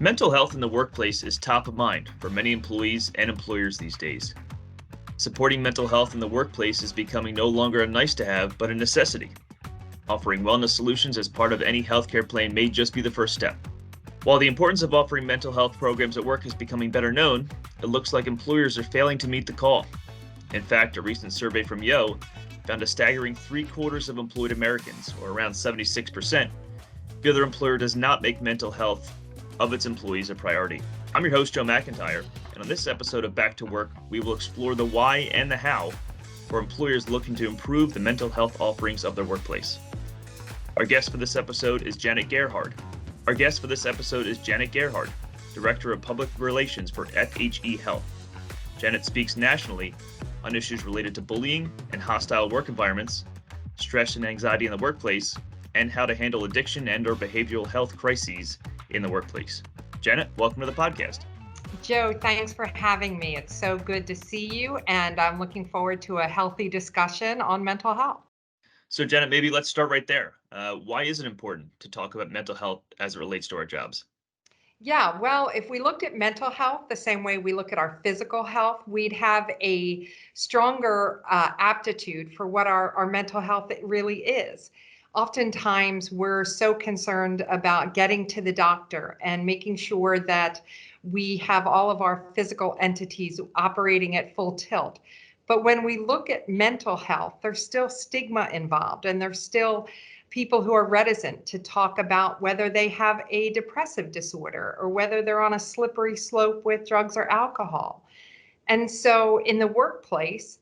Mental health in the workplace is top of mind for many employees and employers these days. Supporting mental health in the workplace is becoming no longer a nice to have, but a necessity. Offering wellness solutions as part of any healthcare plan may just be the first step. While the importance of offering mental health programs at work is becoming better known, it looks like employers are failing to meet the call. In fact, a recent survey from Yo found a staggering 3/4 of employed Americans, or around 76%, feel their employer does not make mental health of its employees a priority. I'm your host, Joe McIntyre, and on this episode of Back to Work, we will explore the why and the how for employers looking to improve the mental health offerings of their workplace. Our guest for this episode is Janet Gerhard. Director of Public Relations for FHE Health. Janet speaks nationally on issues related to bullying and hostile work environments, stress and anxiety in the workplace, and how to handle addiction and/or behavioral health crises in the workplace. Janet, welcome to the podcast. Joe, thanks for having me. It's so good to see you, and I'm looking forward to a healthy discussion on mental health. So Janet, maybe let's start right there. Why is it important to talk about mental health as it relates to our jobs? Yeah, well, if we looked at mental health the same way we look at our physical health, we'd have a stronger aptitude for what our mental health really is. Oftentimes, we're so concerned about getting to the doctor and making sure that we have all of our physical entities operating at full tilt. But when we look at mental health, there's still stigma involved, and there's still people who are reticent to talk about whether they have a depressive disorder or whether they're on a slippery slope with drugs or alcohol. And so in the workplace,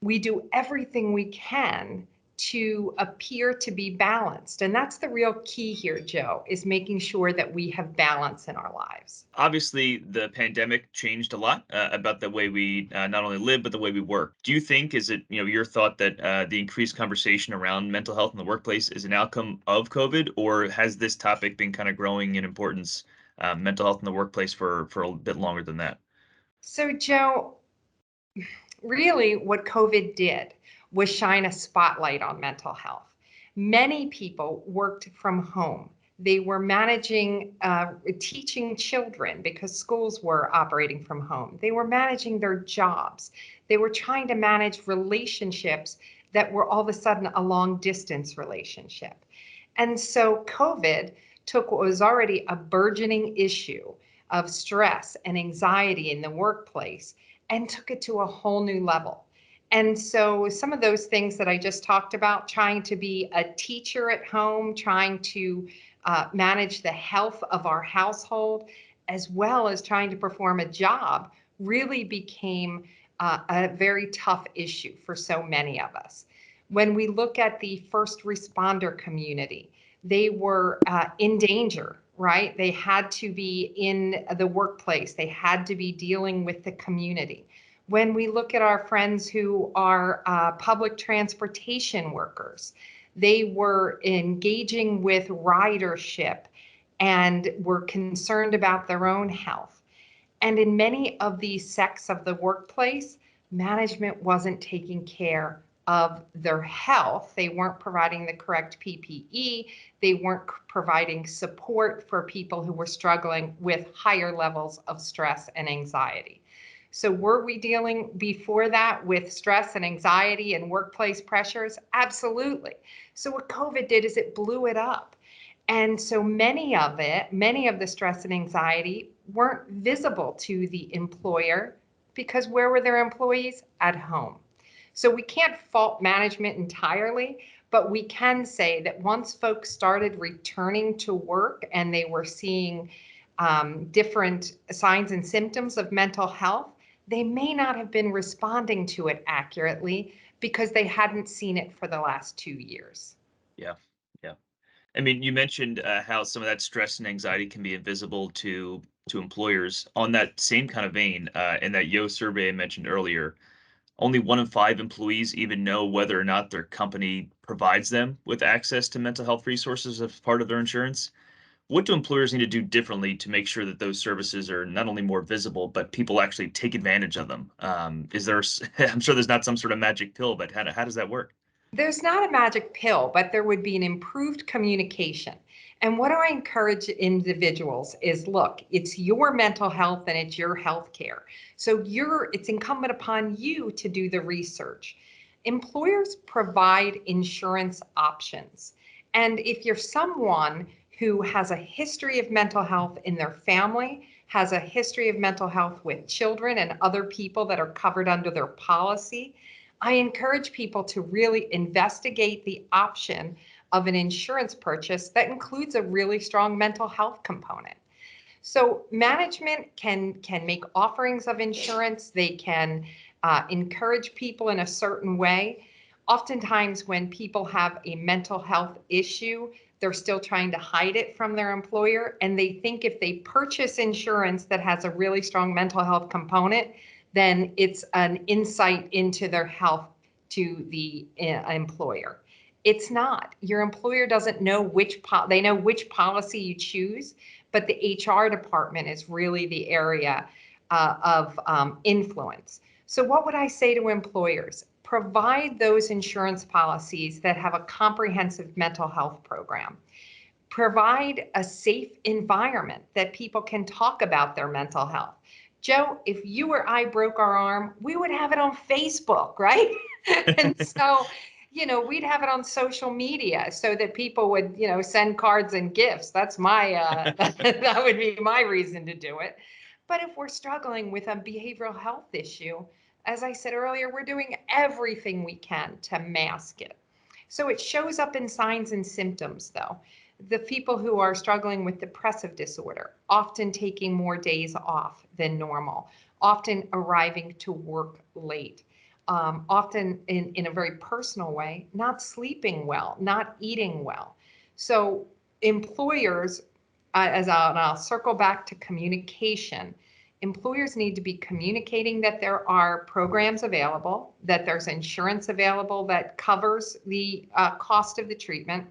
we do everything we can to appear to be balanced. And that's the real key here, Joe, is making sure that we have balance in our lives. Obviously, the pandemic changed a lot about the way we not only live, but the way we work. Do you think, is it your thought that the increased conversation around mental health in the workplace is an outcome of COVID, or has this topic been kind of growing in importance, mental health in the workplace for a bit longer than that? So, Joe, really what COVID did was shine a spotlight on mental health. Many people worked from home. They were managing, teaching children because schools were operating from home. They were managing their jobs. They were trying to manage relationships that were all of a sudden a long distance relationship. And so COVID took what was already a burgeoning issue of stress and anxiety in the workplace and took it to a whole new level. And so some of those things that I just talked about, trying to be a teacher at home, trying to manage the health of our household, as well as trying to perform a job, really became a very tough issue for so many of us. When we look at the first responder community, they were in danger, right? They had to be in the workplace. They had to be dealing with the community. When we look at our friends who are public transportation workers, they were engaging with ridership and were concerned about their own health. And in many of these sects of the workplace, management wasn't taking care of their health. They weren't providing the correct PPE. They weren't providing support for people who were struggling with higher levels of stress and anxiety. So were we dealing before that with stress and anxiety and workplace pressures? Absolutely. So what COVID did is it blew it up. And so many of the stress and anxiety weren't visible to the employer because where were their employees? At home. So we can't fault management entirely, but we can say that once folks started returning to work and they were seeing different signs and symptoms of mental health, they may not have been responding to it accurately because they hadn't seen it for the last 2 years. Yeah, yeah. I mean, you mentioned how some of that stress and anxiety can be invisible to employers. On that same kind of vein, in that Yo survey I mentioned earlier, only 1 in 5 employees even know whether or not their company provides them with access to mental health resources as part of their insurance. What do employers need to do differently to make sure that those services are not only more visible, but people actually take advantage of them? Is there, I'm sure there's not some sort of magic pill, but how does that work? There's not a magic pill, but there would be an improved communication. And what do I encourage individuals is, look, it's your mental health and it's your health care. So it's incumbent upon you to do the research. Employers provide insurance options. And if you're someone who has a history of mental health in their family, has a history of mental health with children and other people that are covered under their policy, I encourage people to really investigate the option of an insurance purchase that includes a really strong mental health component. So management can make offerings of insurance. They can encourage people in a certain way. Oftentimes, when people have a mental health issue, they're still trying to hide it from their employer, and they think if they purchase insurance that has a really strong mental health component, then it's an insight into their health to the employer. It's not. Your employer doesn't know they know which policy you choose, but the HR department is really the area of influence. So what would I say to employers? Provide those insurance policies that have a comprehensive mental health program. Provide a safe environment that people can talk about their mental health. Joe, if you or I broke our arm, we would have it on Facebook, right? And so, we'd have it on social media so that people would, send cards and gifts. That's my, that would be my reason to do it. But if we're struggling with a behavioral health issue, as I said earlier, we're doing everything we can to mask it. So it shows up in signs and symptoms, though. The people who are struggling with depressive disorder, often taking more days off than normal, often arriving to work late, often in a very personal way, not sleeping well, not eating well. So employers, and I'll circle back to communication, employers need to be communicating that there are programs available, that there's insurance available that covers the cost of the treatment,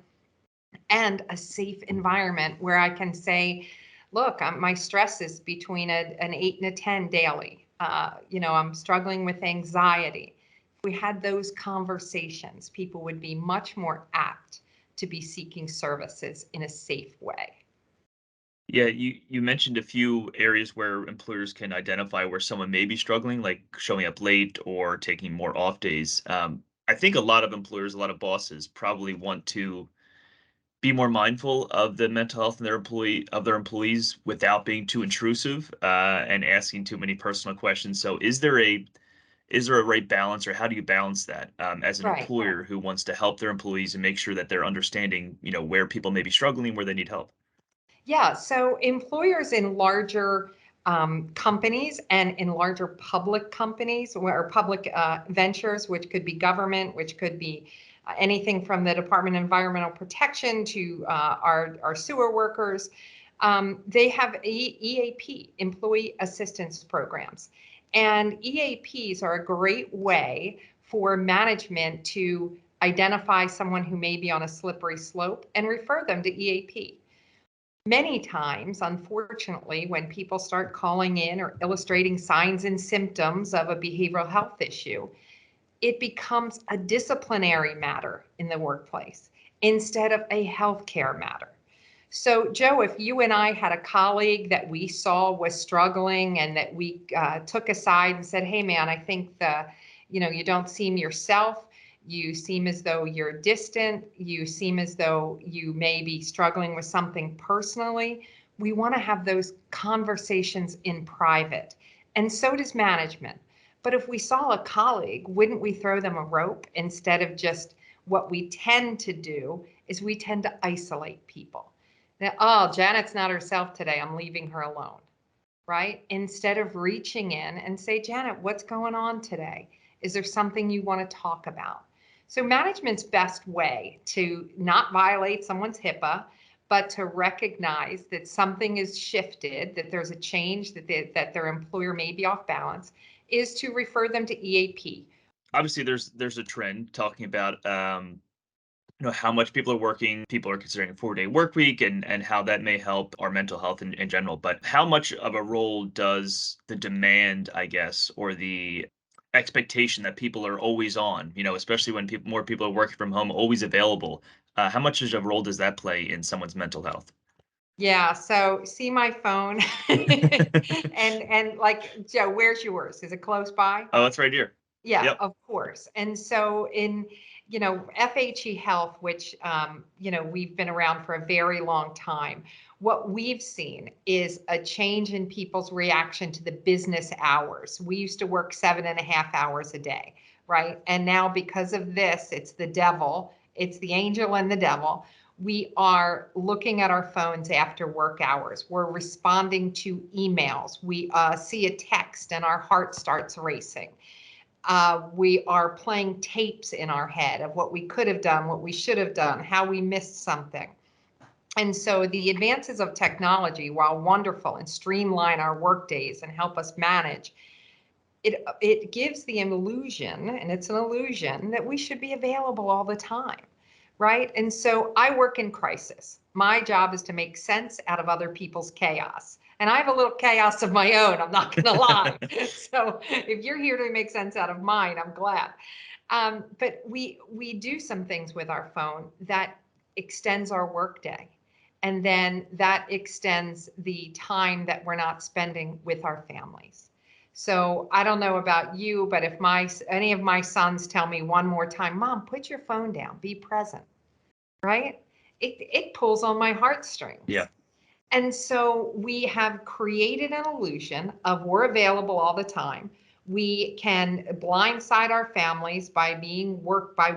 and a safe environment where I can say, look, my stress is between an 8 and a 10 daily. I'm struggling with anxiety. If we had those conversations, people would be much more apt to be seeking services in a safe way. Yeah, you mentioned a few areas where employers can identify where someone may be struggling, like showing up late or taking more off days. I think a lot of employers, a lot of bosses probably want to be more mindful of the mental health in their employees without being too intrusive and asking too many personal questions. So, is there a right balance, or how do you balance that as an Right. employer who wants to help their employees and make sure that they're understanding, where people may be struggling, where they need help? Yeah, so employers in larger companies and in larger public companies or public ventures, which could be government, which could be anything from the Department of Environmental Protection to our sewer workers, they have EAP, Employee Assistance Programs. And EAPs are a great way for management to identify someone who may be on a slippery slope and refer them to EAP. Many times, unfortunately, when people start calling in or illustrating signs and symptoms of a behavioral health issue, it becomes a disciplinary matter in the workplace instead of a healthcare matter. So, Joe, if you and I had a colleague that we saw was struggling and that we took aside and said, "Hey, man, I think you don't seem yourself. You seem as though you're distant. You seem as though you may be struggling with something personally." We want to have those conversations in private, and so does management. But if we saw a colleague, wouldn't we throw them a rope instead of just what we tend to do is we tend to isolate people. Now, oh, Janet's not herself today. I'm leaving her alone, right? Instead of reaching in and say, Janet, what's going on today? Is there something you want to talk about? So management's best way to not violate someone's HIPAA, but to recognize that something is shifted, that there's a change, that their employer may be off balance, is to refer them to EAP. Obviously, there's a trend talking about how much people are working. People are considering a 4-day work week, and how that may help our mental health in general. But how much of a role does the demand, I guess, or the expectation that people are always on, especially when more people are working from home, always available? How much of a role does that play in someone's mental health? Yeah, so see my phone and like Joe, where's yours? Is it close by? Oh, it's right here. Yeah, Yep. of course. And so in, FHE Health, which, we've been around for a very long time, what we've seen is a change in people's reaction to the business hours. We used to work 7.5 hours a day, right? And now because of this, it's the devil, it's the angel and the devil. We are looking at our phones after work hours. We're responding to emails. We see a text and our heart starts racing. We are playing tapes in our head of what we could have done, what we should have done, how we missed something. And so the advances of technology, while wonderful and streamline our work days and help us manage, it gives the illusion, and it's an illusion, that we should be available all the time, right? And so I work in crisis. My job is to make sense out of other people's chaos. And I have a little chaos of my own, I'm not going to lie. So if you're here to make sense out of mine, I'm glad. But we do some things with our phone that extends our workday. And then that extends the time that we're not spending with our families. So I don't know about you, but if any of my sons tell me one more time, Mom, put your phone down, be present, right? It pulls on my Yeah. heartstrings. And so we have created an illusion of we're available all the time. We can blindside our families by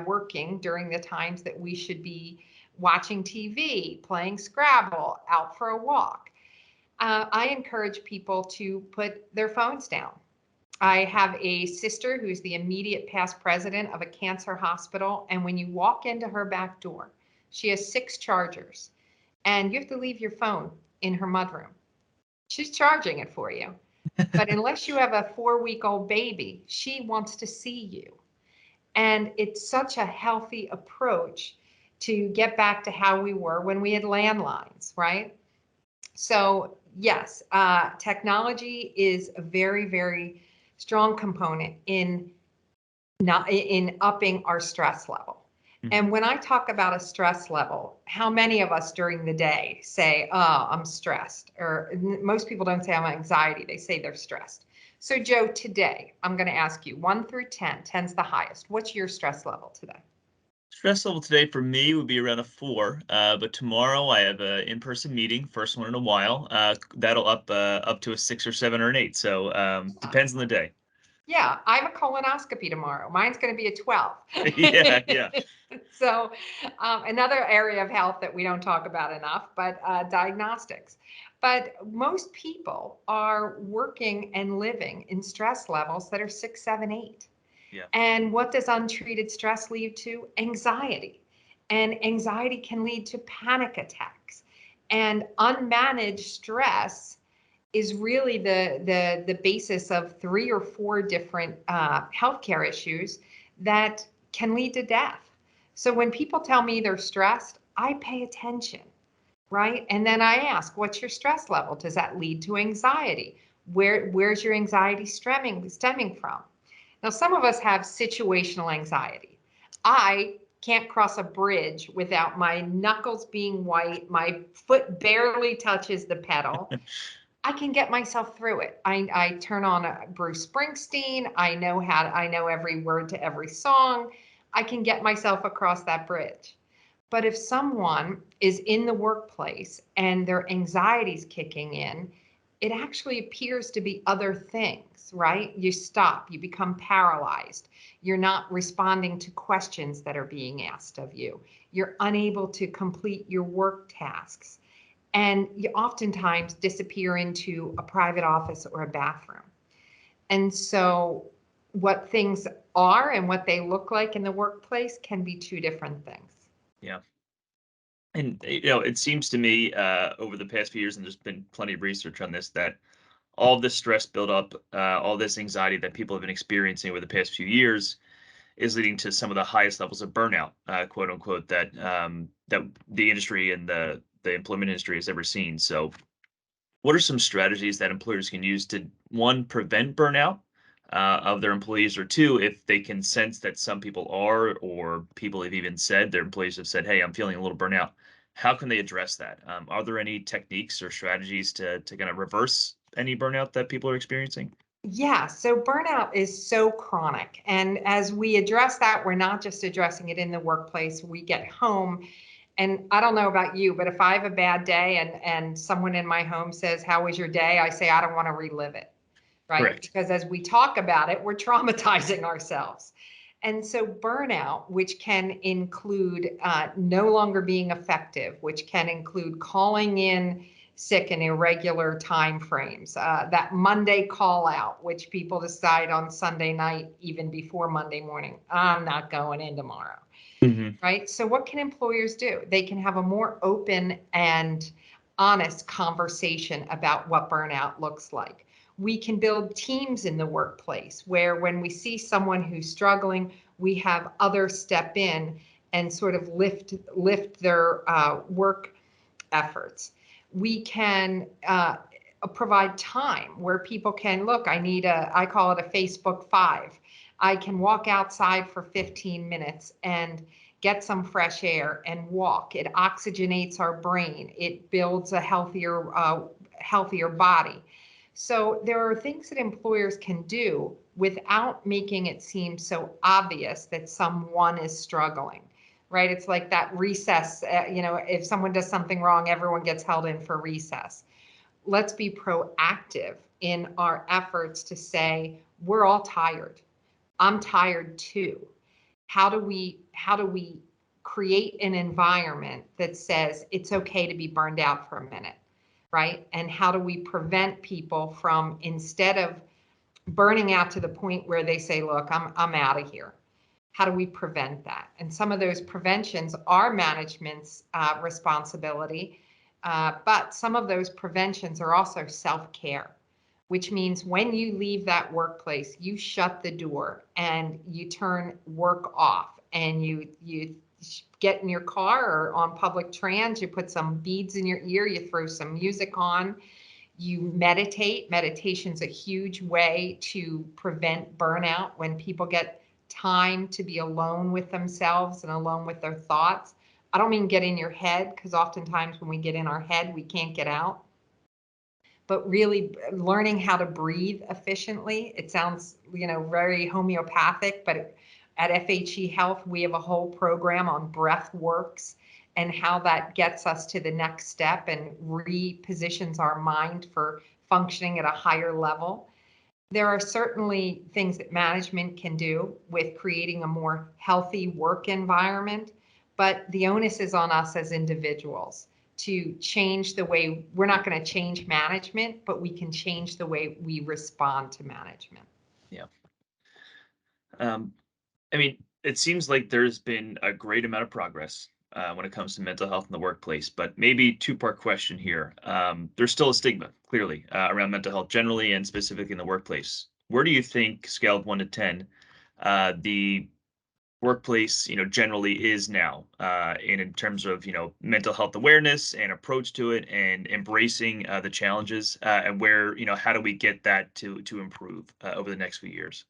working during the times that we should be watching TV, playing Scrabble, out for a walk. I encourage people to put their phones down. I have a sister who's the immediate past president of a cancer hospital. And when you walk into her back door, she has 6 chargers and you have to leave your phone in her mudroom. She's charging it for you. But unless you have a 4-week-old baby, she wants to see you. And it's such a healthy approach to get back to how we were when we had landlines, right? So yes, technology is a very, very strong component in not in upping our stress level. Mhm. And when I talk about a stress level, how many of us during the day say, "Oh, I'm stressed," or most people don't say I'm anxiety; they say they're stressed. So, Joe, today I'm going to ask you 1 through 10. 10's the highest. What's your stress level today? Stress level today for me would be around a 4, but tomorrow I have a in-person meeting, first one in a while. That'll up to a 6 or 7 or an 8. So depends on the day. Yeah, I have a colonoscopy tomorrow. Mine's going to be a 12. Yeah, yeah, So, another area of health that we don't talk about enough, but diagnostics. But most people are working and living in stress levels that are 6, 7, 8. yeah. And what does untreated stress lead to? Anxiety. And anxiety can lead to panic attacks. And unmanaged stress is really the basis of 3 or 4 different healthcare issues that can lead to death. So when people tell me they're stressed, I pay attention, right? And then I ask, what's your stress level? Does that lead to anxiety? Where's your anxiety stemming from? Now, some of us have situational anxiety. I can't cross a bridge without my knuckles being white, my foot barely touches the pedal. I can get myself through it. I turn on a Bruce Springsteen. I know every word to every song. I can get myself across that bridge. But if someone is in the workplace and their anxiety's kicking in, it actually appears to be other things, right? You stop, you become paralyzed. You're not responding to questions that are being asked of you. You're unable to complete your work tasks, and you oftentimes disappear into a private office or a bathroom. And so what things are and what they look like in the workplace can be 2 different things. Yeah. And it seems to me over the past few years, and there's been plenty of research on this, that all this stress buildup, all this anxiety that people have been experiencing over the past few years is leading to some of the highest levels of burnout, quote unquote, that the industry and the employment industry has ever seen. So, what are some strategies that employers can use to, one, prevent burnout, of their employees, or two, if they can sense that some people are, or people have even said their employees have said, "Hey, I'm feeling a little burnout." How can they address that? Are there any techniques or strategies to kind of reverse any burnout that people are experiencing? Yeah, so burnout is so chronic. And as we address that, we're not just addressing it in the workplace. We get home, and I don't know about you, but if I have a bad day and someone in my home says, "How was your day?" I say, "I don't want to relive it." Right? Correct. Because as we talk about it, we're traumatizing ourselves. And so burnout, which can include no longer being effective, which can include calling in sick in irregular time frames, that Monday call out, which people decide on Sunday night, even before Monday morning, I'm not going in tomorrow. Hmm. Right? So what can employers do? They can have a more open and honest conversation about what burnout looks like. We can build teams in the workplace where when we see someone who's struggling, we have others step in and sort of lift their work efforts. We can provide time where people can look. I call it a Facebook 5. I can walk outside for 15 minutes and get some fresh air and walk. It oxygenates our brain. It builds a healthier body. So there are things that employers can do without making it seem so obvious that someone is struggling, right? It's like that recess, if someone does something wrong, everyone gets held in for recess. Let's be proactive in our efforts to say, we're all tired. I'm tired too. How do we create an environment that says it's okay to be burned out for a minute, right? And how do we prevent people from, instead of burning out to the point where they say, look, I'm out of here. How do we prevent that? And some of those preventions are management's responsibility, but some of those preventions are also self-care, which means when you leave that workplace, you shut the door and you turn work off, and you get in your car or on public trans, you put some beads in your ear, you throw some music on, you meditate. Meditation's a huge way to prevent burnout. When people get time to be alone with themselves and alone with their thoughts. I don't mean get in your head, because oftentimes when we get in our head, we can't get out. But really learning how to breathe efficiently. It sounds, very homeopathic, but at FHE Health, we have a whole program on breath works and how that gets us to the next step and repositions our mind for functioning at a higher level. There are certainly things that management can do with creating a more healthy work environment, but the onus is on us as individuals to change the way. We're not going to change management, but we can change the way we respond to management. Yeah. Um, I mean, it seems like there's been a great amount of progress when it comes to mental health in the workplace, but maybe two-part question here. There's still a stigma, clearly, around mental health generally and specifically in the workplace. Where do you think, scale of 1 to 10, the workplace, generally is now, in terms of, mental health awareness and approach to it and embracing the challenges, and where, how do we get that to improve over the next few years?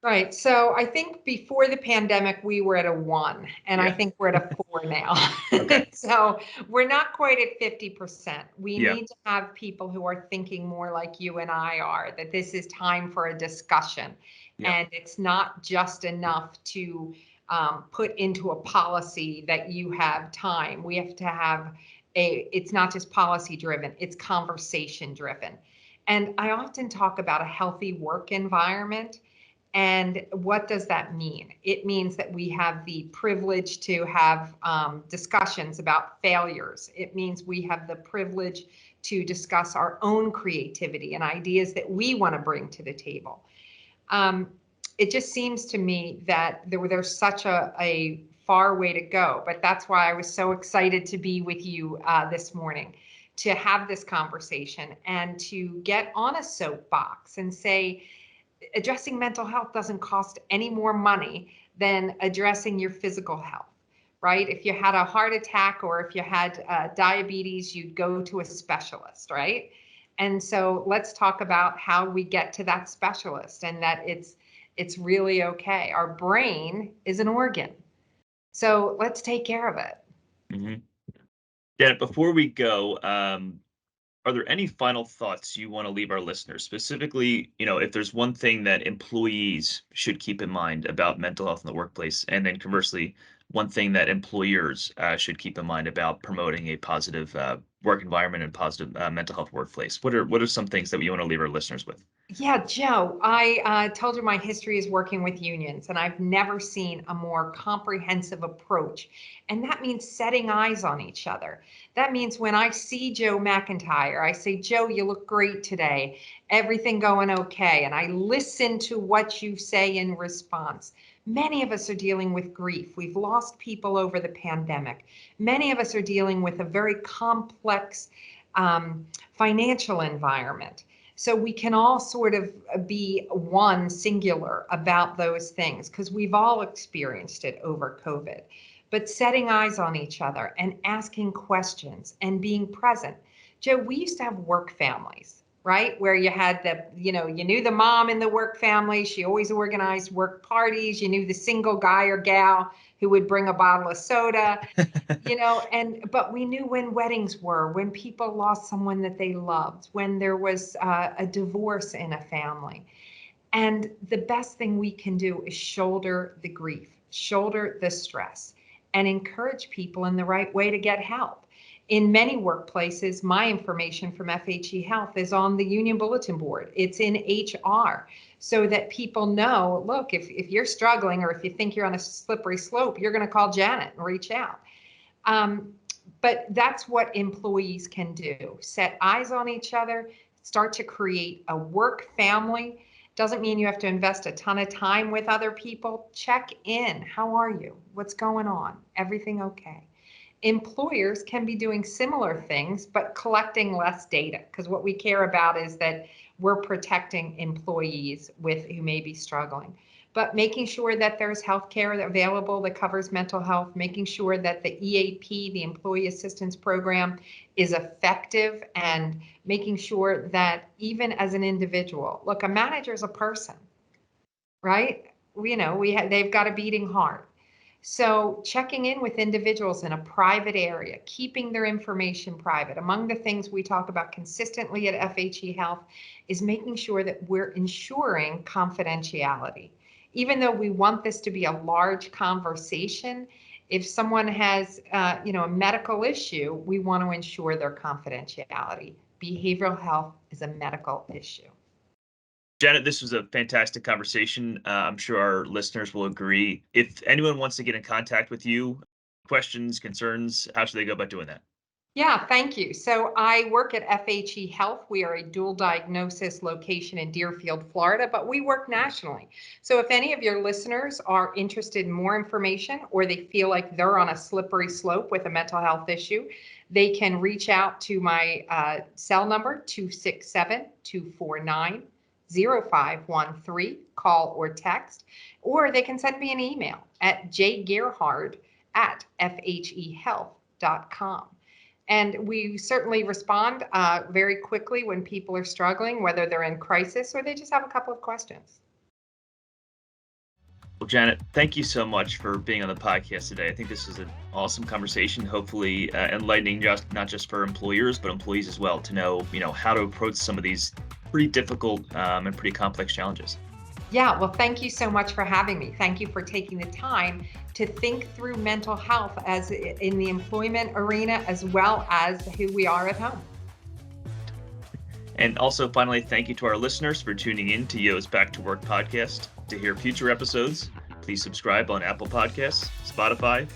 Right. So I think before the pandemic, we were at a 1, and I Yeah. think we're at a 4 now. Okay. So we're not quite at 50%. We Yeah. need to have people who are thinking more like you and I are, that this is time for a discussion. Yeah. And it's not just enough to put into a policy that you have time. We have to have it's not just policy driven, it's conversation driven. And I often talk about a healthy work environment. And what does that mean? It means that we have the privilege to have discussions about failures. It means we have the privilege to discuss our own creativity and ideas that we want to bring to the table. Um, it just seems to me that there's such a far way to go, but that's why I was so excited to be with you this morning, to have this conversation and to get on a soapbox and say, addressing mental health doesn't cost any more money than addressing your physical health, right? If you had a heart attack or if you had diabetes, you'd go to a specialist, right? And so let's talk about how we get to that specialist and that it's really okay. Our brain is an organ. So let's take care of it. Mhm. Janet, before we go, are there any final thoughts you want to leave our listeners? Specifically, if there's one thing that employees should keep in mind about mental health in the workplace, and then conversely, one thing that employers should keep in mind about promoting a positive work environment and positive mental health workplace. What are some things that you want to leave our listeners with? Yeah, Joe, I told you my history is working with unions, and I've never seen a more comprehensive approach. And that means setting eyes on each other. That means when I see Joe McIntyre, I say, Joe, you look great today. Everything going okay? And I listen to what you say in response. Many of us are dealing with grief. We've lost people over the pandemic. Many of us are dealing with a very complex financial environment. So we can all sort of be one singular about those things because we've all experienced it over COVID. But setting eyes on each other and asking questions and being present. Joe, we used to have work families, right? Where you had you knew the mom in the work family. She always organized work parties. You knew the single guy or gal who would bring a bottle of soda. But we knew when weddings were, when people lost someone that they loved, when there was a divorce in a family. And the best thing we can do is shoulder the grief, shoulder the stress, and encourage people in the right way to get help. In many workplaces, my information from FHE Health is on the union bulletin board. It's in HR so that people know, look, if you're struggling or if you think you're on a slippery slope, you're going to call Janet and reach out. But that's what employees can do. Set eyes on each other, start to create a work family. Doesn't mean you have to invest a ton of time with other people. Check in. How are you? What's going on? Everything okay? Employers can be doing similar things, but collecting less data, because what we care about is that we're protecting employees who may be struggling. But making sure that there's healthcare available that covers mental health, making sure that the EAP, the Employee Assistance Program, is effective, and making sure that even as an individual, look, a manager is a person, right? They've got a beating heart. So checking in with individuals in a private area, keeping their information private. Among the things we talk about consistently at FHE Health is making sure that we're ensuring confidentiality. Even though we want this to be a large conversation, if someone has a medical issue, we want to ensure their confidentiality. Behavioral health is a medical issue. Janet, this was a fantastic conversation. I'm sure our listeners will agree. If anyone wants to get in contact with you, questions, concerns, how should they go about doing that? Yeah, thank you. So I work at FHE Health. We are a dual diagnosis location in Deerfield, Florida, but we work nationally. So if any of your listeners are interested in more information or they feel like they're on a slippery slope with a mental health issue, they can reach out to my cell number, 267-249-0513, call or text, or they can send me an email at jgerhard@fhehealth.com. And we certainly respond very quickly when people are struggling, whether they're in crisis or they just have a couple of questions. Well, Janet, thank you so much for being on the podcast today. I think this is an awesome conversation, hopefully enlightening not just for employers, but employees as well to know, how to approach some of these pretty difficult and pretty complex challenges. Yeah, well, thank you so much for having me. Thank you for taking the time to think through mental health as in the employment arena, as well as who we are at home. And also, finally, thank you to our listeners for tuning in to Yo's Back to Work podcast. To hear future episodes, please subscribe on Apple Podcasts, Spotify,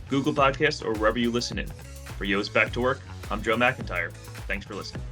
Google Podcasts, or wherever you listen in. For Yo's Back to Work, I'm Joe McIntyre. Thanks for listening.